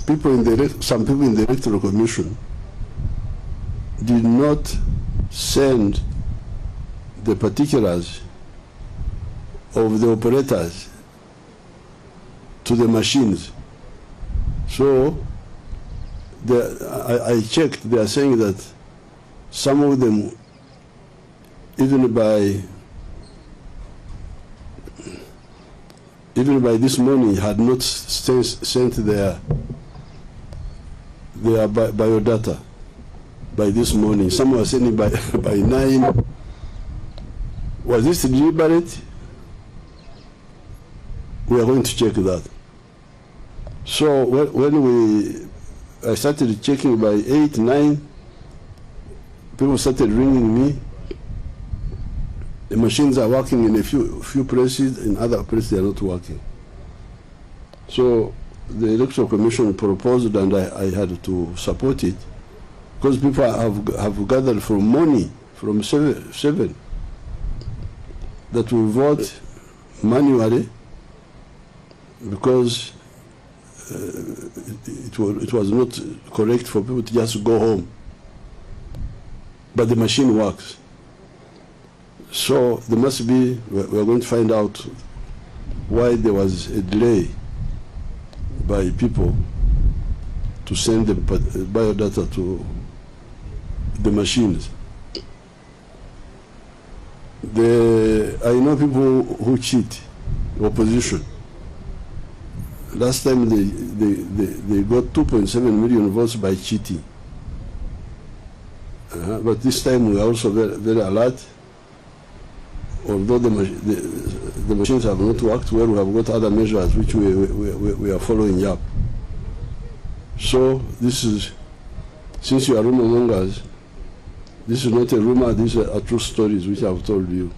some people in the Electoral Commission did not send the particulars of the operators to the machines. So I checked, they are saying that some of them, even by this morning, had not sent their biodata by this morning. Some were sending by 9. Was this deliberate? We are going to check that. So when I started checking by 8, 9, people started ringing me. The machines are working in a few places, in other places they are not working. So the Electoral Commission proposed, and I had to support it, because people have gathered from morning, from 7, that we vote manually, because it was not correct for people to just go home. But the machine works. So there must be, we're going to find out why there was a delay by people to send the biodata to the machines. I know people who cheat, opposition. Last time they got 2.7 million votes by cheating. But this time we are also very, very alert. Although the machines have not worked well, we have got other measures which we are following up. So this is, since you are rumor mongers, this is not a rumor, these are true stories which I have told you.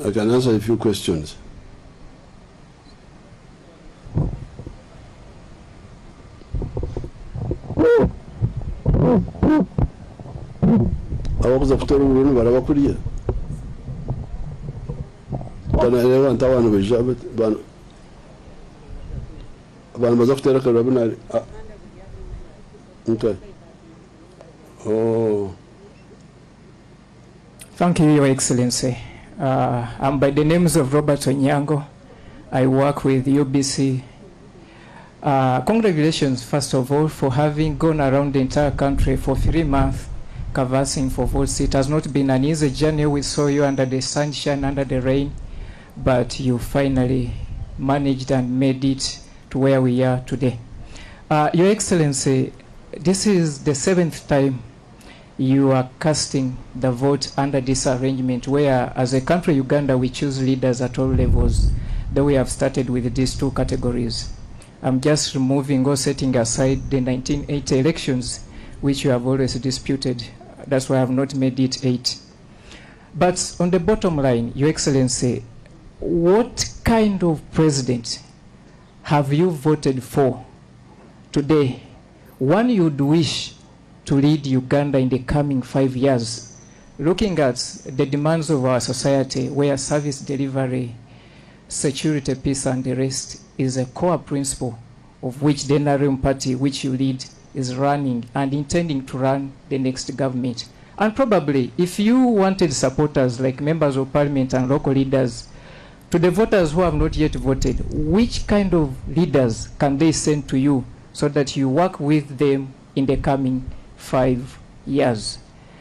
I can answer a few questions. Abakuza kutola ubuntu barabakuriye. Tanaelewa ntabantu bejabe bana. Abantu bazafutera karabina. Okay. Oh. Thank you, Your Excellency. I'm by the names of Robert Onyango. I work with UBC. Congratulations, first of all, for having gone around the entire country for 3 months, canvassing for votes. It has not been an easy journey. We saw you under the sunshine, under the rain, but you finally managed and made it to where we are today. Your Excellency, this is the 7th time you are casting the vote under this arrangement, where as a country, Uganda, we choose leaders at all levels. Though we have started with these 2 categories. I'm just removing or setting aside the 1980 elections, which you have always disputed. That's why I have not made it 8. But on the bottom line, Your Excellency, what kind of president have you voted for today? One you'd wish to lead Uganda in the coming 5 years, looking at the demands of our society, where service delivery, security, peace, and the rest is a core principle of which the NRM party, which you lead, is running and intending to run the next government. And probably, if you wanted supporters like members of parliament and local leaders, to the voters who have not yet voted, which kind of leaders can they send to you so that you work with them in the coming 5 years?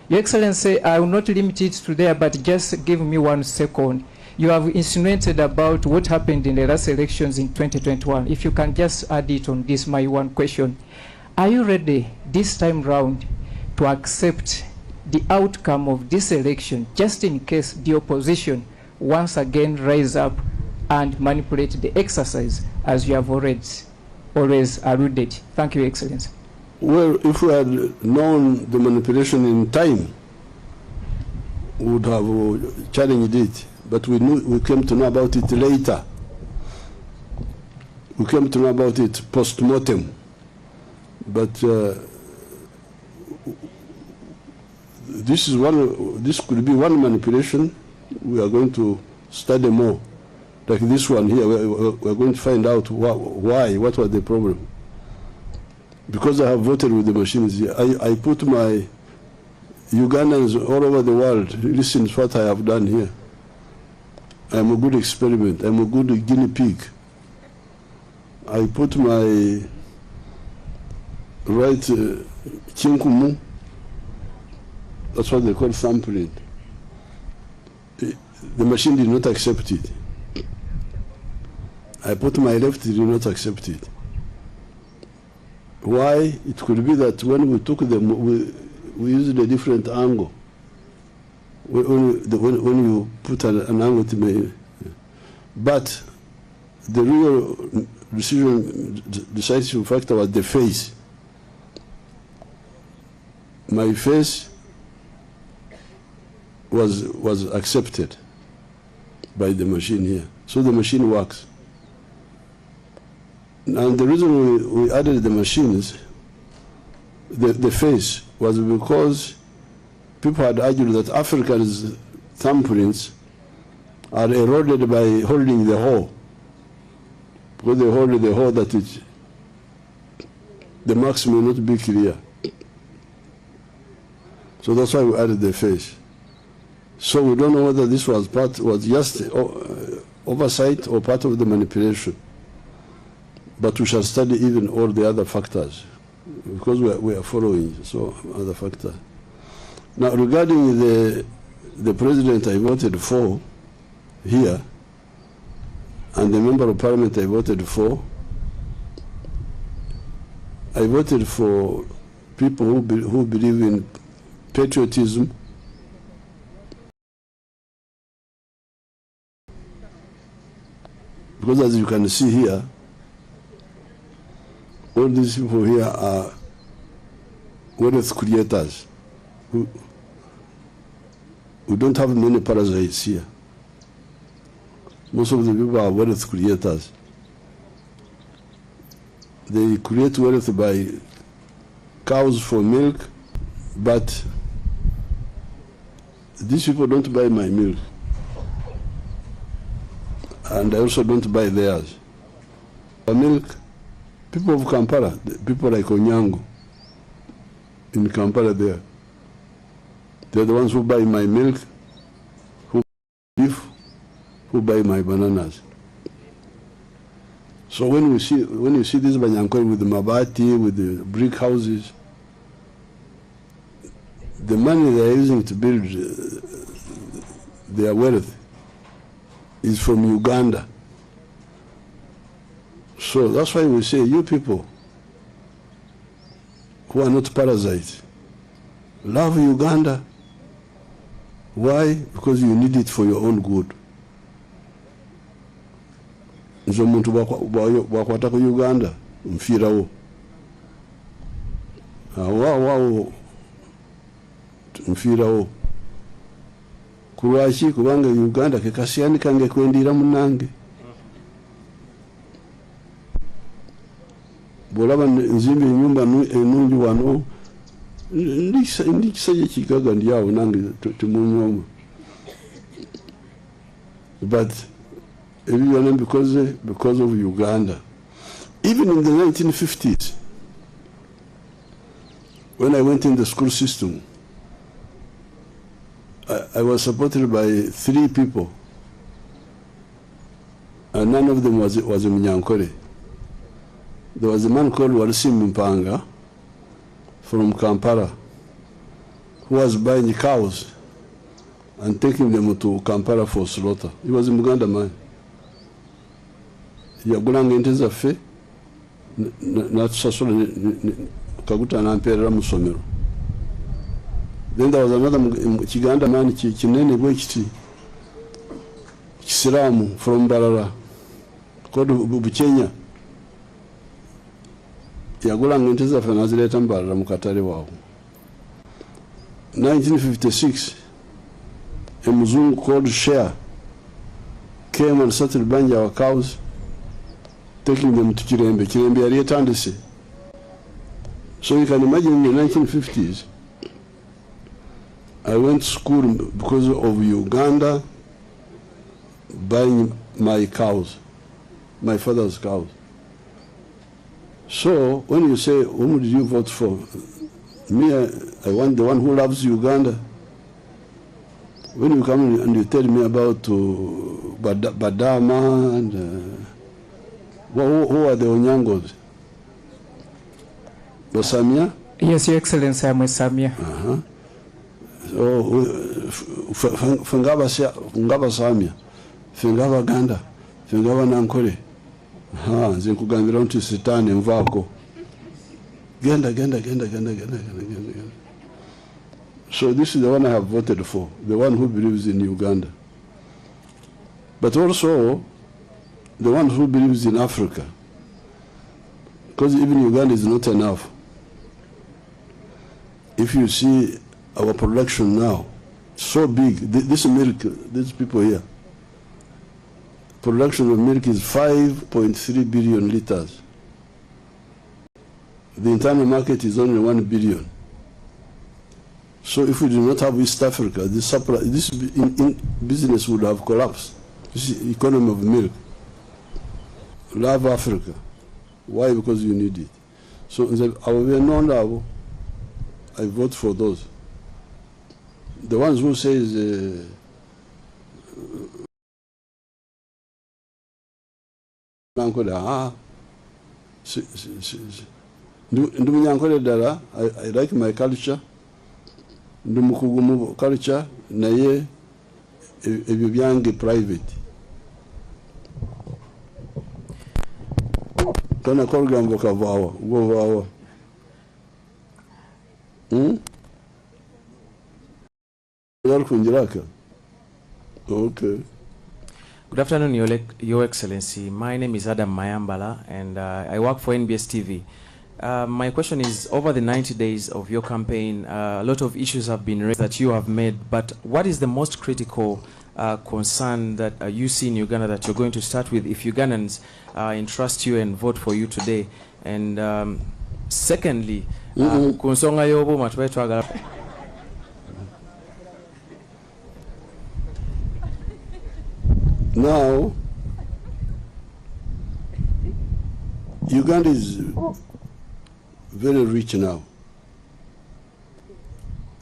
Your Excellency, I will not limit it to there, but just give me 1 second. You have insinuated about what happened in the last elections in 2021. If you can just add it on this, my 1 question. Are you ready this time round to accept the outcome of this election, just in case the opposition once again rise up and manipulate the exercise, as you have always alluded? Thank you, Your Excellency. Well, if we had known the manipulation in time, we would have challenged it. But we came to know about it later. We came to know about it post-mortem. But this could be one manipulation. We are going to study more Like this one here, we're going to find out why, what was the problem. Because I have voted with the machines here, I put my Ugandans all over the world, listen to what I have done here. I'm a good experiment, I'm a good guinea pig. I put my right chinkumu, that's what they call sampling. The machine did not accept it. I put my left, did not accept it. Why? It could be that when we took them, we used a different angle. When you put an angle to me, but the real decisive factor was the face. My face was accepted by the machine here, so the machine works. And the reason we added the machines, the face, was because people had argued that Africans' thumbprints are eroded by holding the hole. Because they hold the hole that the marks may not be clear. So that's why we added the face. So we don't know whether this was just oversight or part of the manipulation. But we shall study even all the other factors, because we are following so other factors. Now, regarding the president I voted for here, and the member of parliament I voted for people who believe in patriotism, because as you can see here, all these people here are wealth creators who don't have many parasites here. Most of the people are wealth creators. They create wealth by cows for milk, but these people don't buy my milk. And I also don't buy theirs. The milk, people of Kampala, people like Onyango in Kampala there, they're the ones who buy my milk, who buy beef, who buy my bananas. So when you see this Banyankoi with the mabati, with the brick houses, the money they are using to build their wealth is from Uganda. So that's why we say, you people who are not parasites, love Uganda. Why? Because you need it for your own good. Nzo muntu bakwata ku Uganda mfirawo. Wao mfirawo. Kulwaki kubanga Uganda ke kasiyani kange kwendira munange. Bolaba nzimbe nyumba enungi wano ndikisaje kigaga ndiawo nange tumunyoma. But everyone because of Uganda. Even in the 1950s, when I went in the school system, I was supported by 3 people, and none of them was a Munyankore. There was a man called Warisim Mpanga from Kampala who was buying cows and taking them to Kampala for slaughter. He was a Muganda man. Yagulanga ente zaffe natusasula kaguta namperera mu ssomero. Then there was another Kiganda man kinene bwe kiti Kisiramu from Barara called Bukenya. Yagulanga ente zaffe nazireeta mu Barara mu katale waawo. 1956, a Muzungu called Share came and started buying our cows, taking them to Kirembe. Kirembe yali etandise. So you can imagine in the 1950s, I went to school because of Uganda buying my cows, my father's cows. So when you say, whom did you vote for? Me, I want the one who loves Uganda. When you come and you tell me about Badama and who are the Onyangos? Wasamia? Yes, Your Excellency, I'm Wasamia. So, Fungaba Samia, Fungaba Ganda, Fungaba Nankole. Zinkugambira nti sitani mvako. Genda. So this is the one I have voted for, the one who believes in Uganda. But also, the one who believes in Africa. Because even Uganda is not enough. If you see our production now, so big, this milk, these people here, production of milk is 5.3 billion liters. The internal market is only 1 billion. So if we do not have East Africa, this business would have collapsed. This is economy of milk. Love Africa. Why? Because you need it. So I vote for those. The ones who says I like my culture. Ndumukugumu culture naye ebyo byange private. Kana kolgambo kavawa govawa. Okay. Good afternoon, Your Excellency. My name is Adam Mayambala, and I work for NBS TV. My question is, over the 90 days of your campaign, a lot of issues have been raised that you have made, but what is the most critical concern that you see in Uganda that you're going to start with if Ugandans entrust you and vote for you today? And secondly, kunsonga yobo matwe twagala. Now, Uganda is very rich now.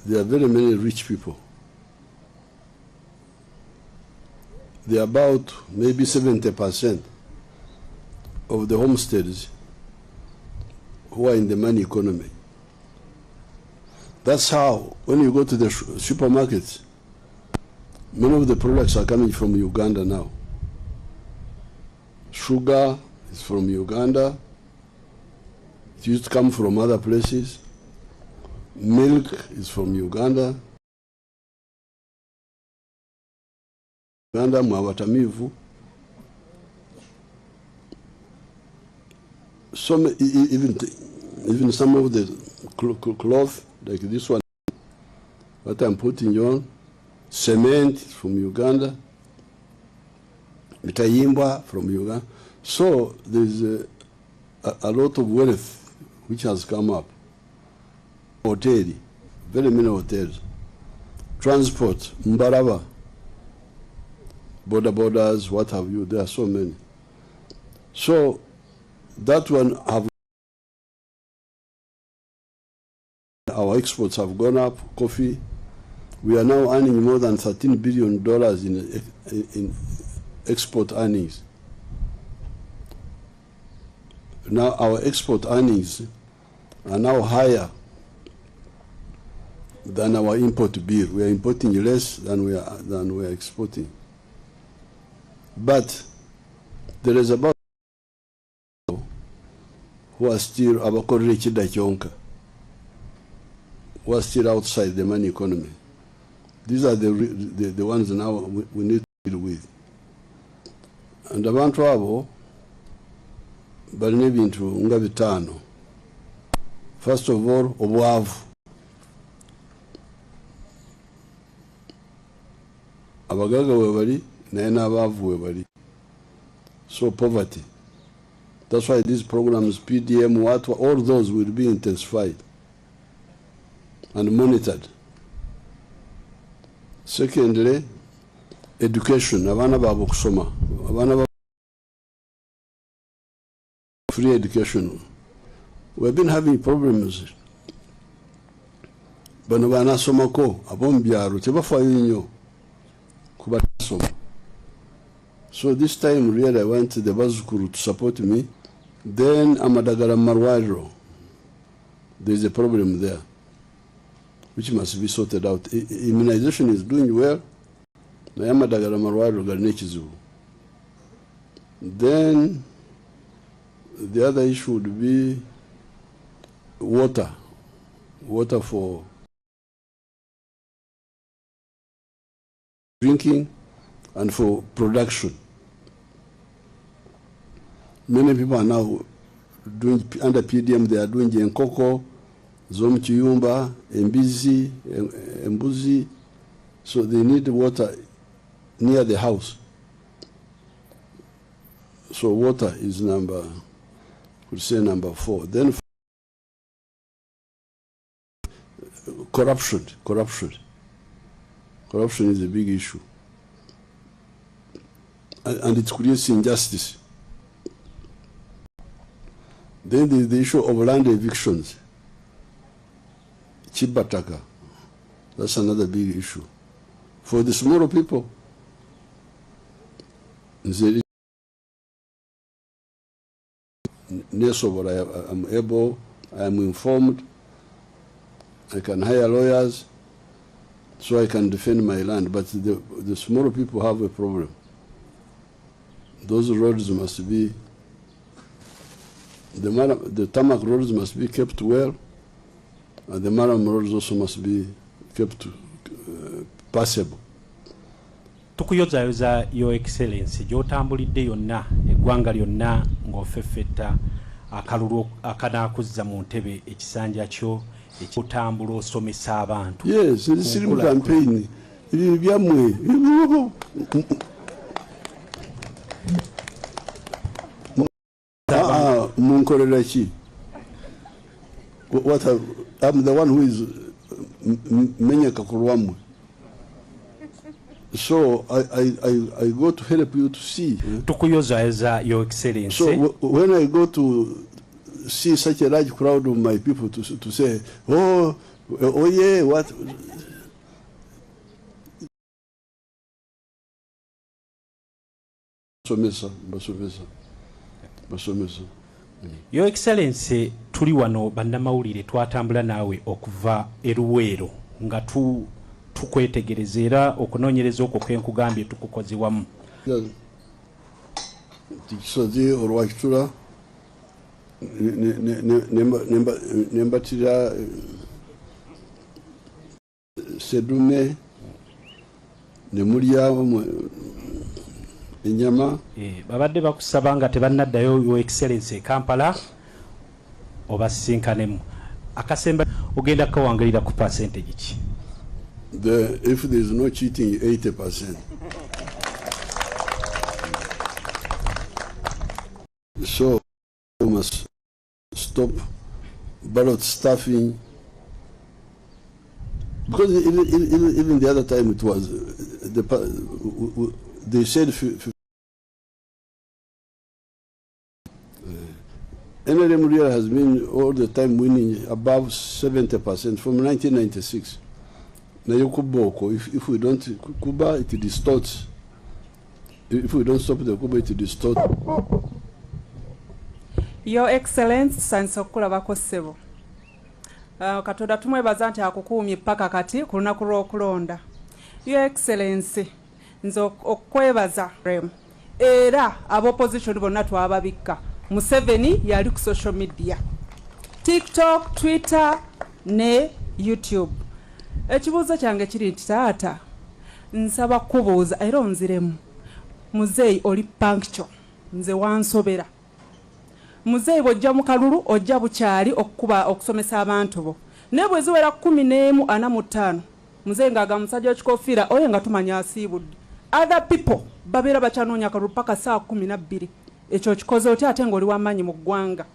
There are very many rich people. There are about maybe 70% of the homesteads who are in the money economy. That's how, when you go to the supermarkets, many of the products are coming from Uganda now. Sugar is from Uganda. It used to come from other places. Milk is from Uganda. Uganda, Mwawatamivu. Some, even some of the cloth, like this one, what I'm putting on, cement from Uganda, Mitayimbwa from Uganda. So there's a lot of wealth which has come up. Hotel, very many hotels. Transport, Mbaraba, borders, what have you, there are so many. So that one, our exports have gone up, coffee. We are now earning more than $13 billion in export earnings. Now our export earnings are now higher than our import bill. We are importing less than we are exporting. But there is about who are still who are still outside the money economy. These are the ones now we need to deal with. And abantu abo balina ebintu nga bitano. First of all, obwavu. Abagaga webali naye n'abavu webali. So poverty. That's why these programs, PDM, all those will be intensified and monitored. Secondly, education, abana babo kusoma, abana babo free education. We've been having problems. Bano banasoma ko abombyaro tebafayo nnyo kubasoma. So this time really I want the Bazukuru to support me. Then Amadagala Marwaro, there's a problem there which must be sorted out. Immunization is doing well. Amadagala Marwaro Garnechizu. Then the other issue would be water. Water for drinking and for production. Many people are now doing under PDM, they are doing Jenkoko, Zomchiyumba, Mbizi, Mbuzi. So they need water near the house. So water is number 4. Then corruption. Corruption is a big issue. And it creates injustice. Then there's the issue of land evictions. Chibataka. That's another big issue. For the smaller people, I'm able, I am informed, I can hire lawyers so I can defend my land. But the smaller people have a problem. Those roads must be, the tarmac roads must be kept well, and the maram roads also must be kept passable. Tukuyozayoza Your Excellency gy'otambulidde yonna eggwanga lyonna ng'ofeffetta akalulu akanaakuzza mu ntebe ekisanja kyo ekutambula osomesa abantu. Yes, this is campaign. Byamwe. Munkorera ki? What I'm the one who is menyeka kulwamwe. So I go to help you to see. Tukuyozayoza Your Excellency. So when I go to see such a large crowd of my people to say, oh yeah, what? Your Excellency, tuli wano bannamawulire twatambula naawe okuva eruweero nga tukwetegereza era okunoonyereza okwo kwenkugambye tukukoze wamu. Tikisozi olwakitula nembatira sedume nemulya enyama. Babadde bakusaba nga tebannaddayo Your Excellency Kampala obasinkanemu. Akasemba ogenda kawangalira ku percentage ki? If there is no cheating, 80%. So we must stop ballot stuffing, because even the other time it was they said NRM Real has been all the time winning above 70% from 1996. Now if we don't Cuba, it distorts. If we don't stop the Cuba, it distorts. Your Excellency, sansokulabako ssebo. Katonda tumwebaza nti akukuumye paka kati ku lunaku lw'okulonda. Your Excellency, nze okwebaza era ab'opposition bonna twababikka. Museveni yali ku social media, TikTok, Twitter ne YouTube. Ekibuuzo kyange kiri nti taata nsaba kubuuza era onziremu. Muzeeyi oli punctual, nze wansobera. Muzeeyi bw'ojja mu kalulu ojja bukyali okusomesa abantu bo. Ne bwe ziwera 11:45 muzeeyi ng'aga musajja w'ekikoofiira oyo nga tumanya asiibudde. Other people babeera bakyanoonya kalulu paka saa 12. Ekyo kikoze otya ate ng'oli w'amaanyi mu ggwanga?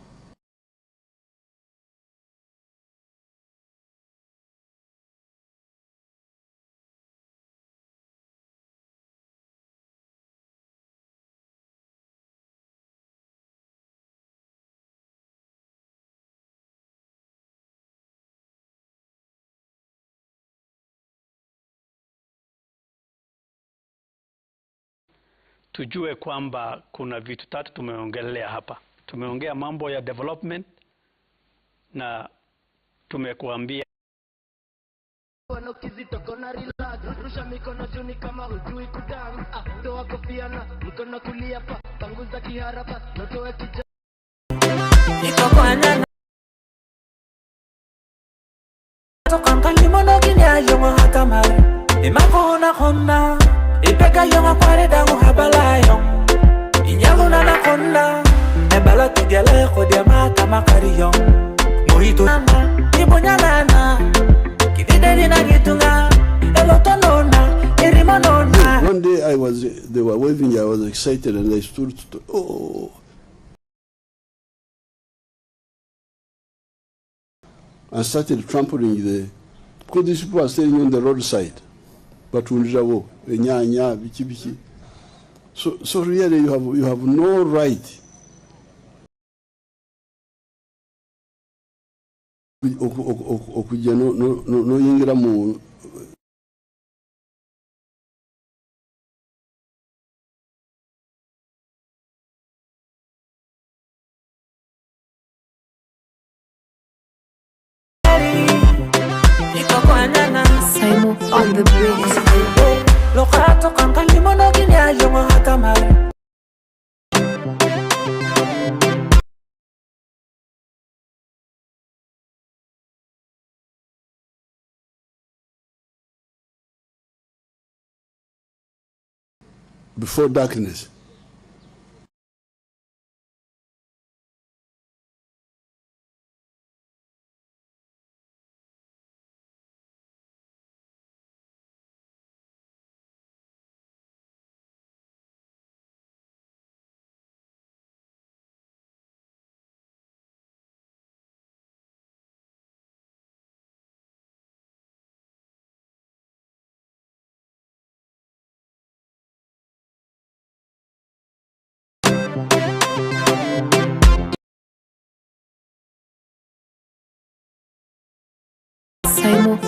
tujue kwamba kuna vitu tatu tumeongelea hapa. Tumeongea mambo ya development na tumekuambia rusha mikono juu kama hujui kudance, toa kofia na mkono kulia pa, panguza kiharaka na toa kijana iko kwa nana toka limono kinya yongo hatama imakona konna ipeka yongo kware dango habalayo inyago na konna ebala tugele khodia mata makariyo muhito ibonyana kidede na gitunga elotonona erimonona. One day they were waving, I was excited and I stood and started trampling because these people are staying on the roadside. But so really you have no right no yingira mu on the bridge. Lokato kanka limono kinya yongo hatamari. Before darkness.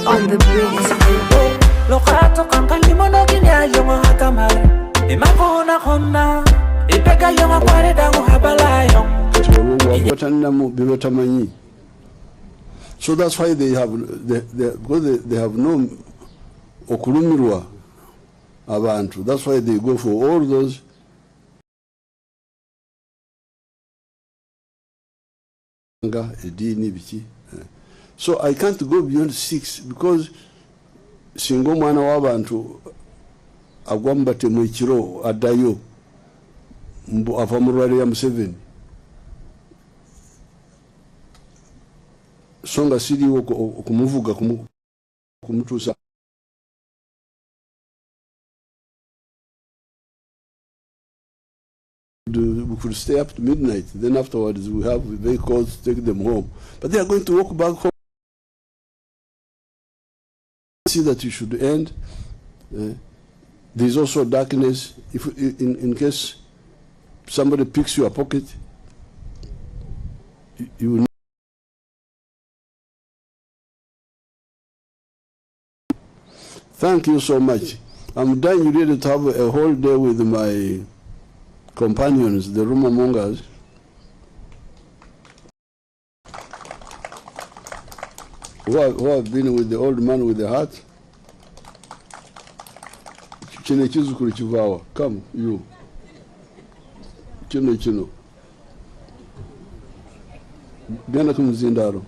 On the bridge. Lokato kanka limono kinya yongo hatamari imakona konna ipeka yongo kware dango habalayo. So that's why they have because they have no okulumirwa abantu. That's why they go for all those edini biki. So I can't go beyond 6 because singo mwana w'abantu agwambate mu kiro adayo mbu ava mu rwari ya Museveni songa siriwo okumuvuga kumutusa. We could stay up to midnight, then afterwards we have vehicles to take them home, but they are going to walk back home. See that you should end. There is also darkness. If in case somebody picks your pocket, you will. Thank you so much. I'm dying ready to have a whole day with my companions, the rumor mongers. Who have been with the old man with the hat. Come, you. Chino. Gana kumzindaro.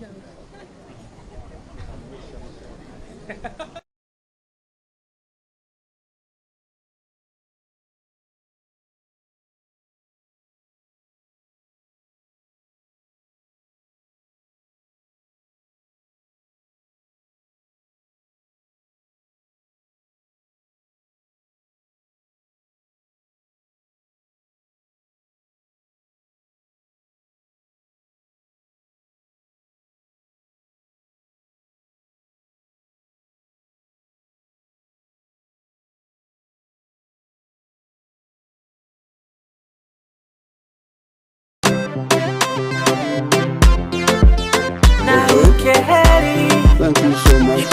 Thank you so much.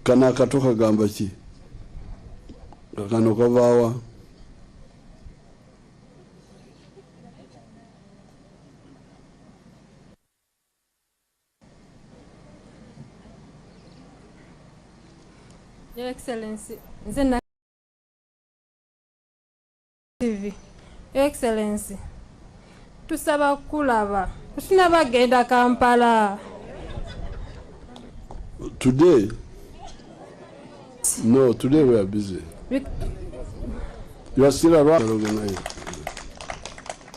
Kana katoka gamba ki. Kano kavawa. Your Excellency, nze TV. Your Excellency, tusaba kulaba. Tunabagenda Kampala. Today? No, today we are busy. You are still around.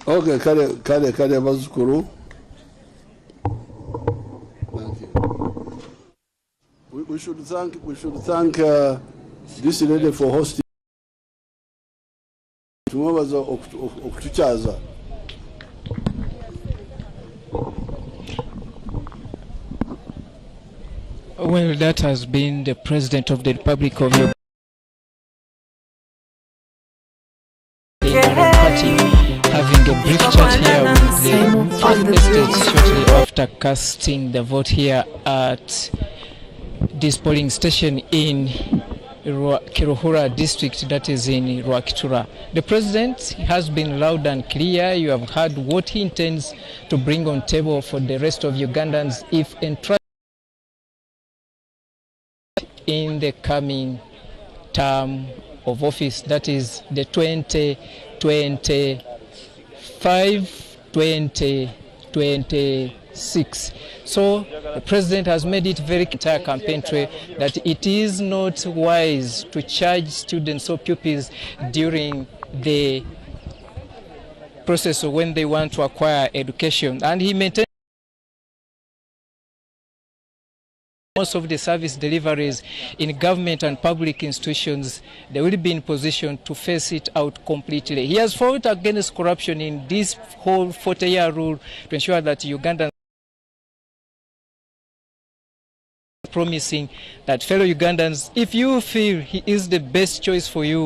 Okay, kare bazukuru. Thank you. We should thank this lady for hosting. Tumubaza okutuchaza. Well, that has been the President of the Republic of Uganda Party having a brief chat here with the estates shortly after casting the vote here at this polling station in Kiruhura district, that is in Rwakitura. The President has been loud and clear. You have heard what he intends to bring on table for the rest of Ugandans if entrusted in the coming term of office, that is the 2025-2026. So the President has made it very clear, campaign trail, that it is not wise to charge students or pupils during the process of when they want to acquire education, and he maintains most of the service deliveries in government and public institutions, they will be in position to face it out completely. He has fought against corruption in this whole 40-year rule to ensure that Ugandans promising that fellow Ugandans, if you feel he is the best choice for you,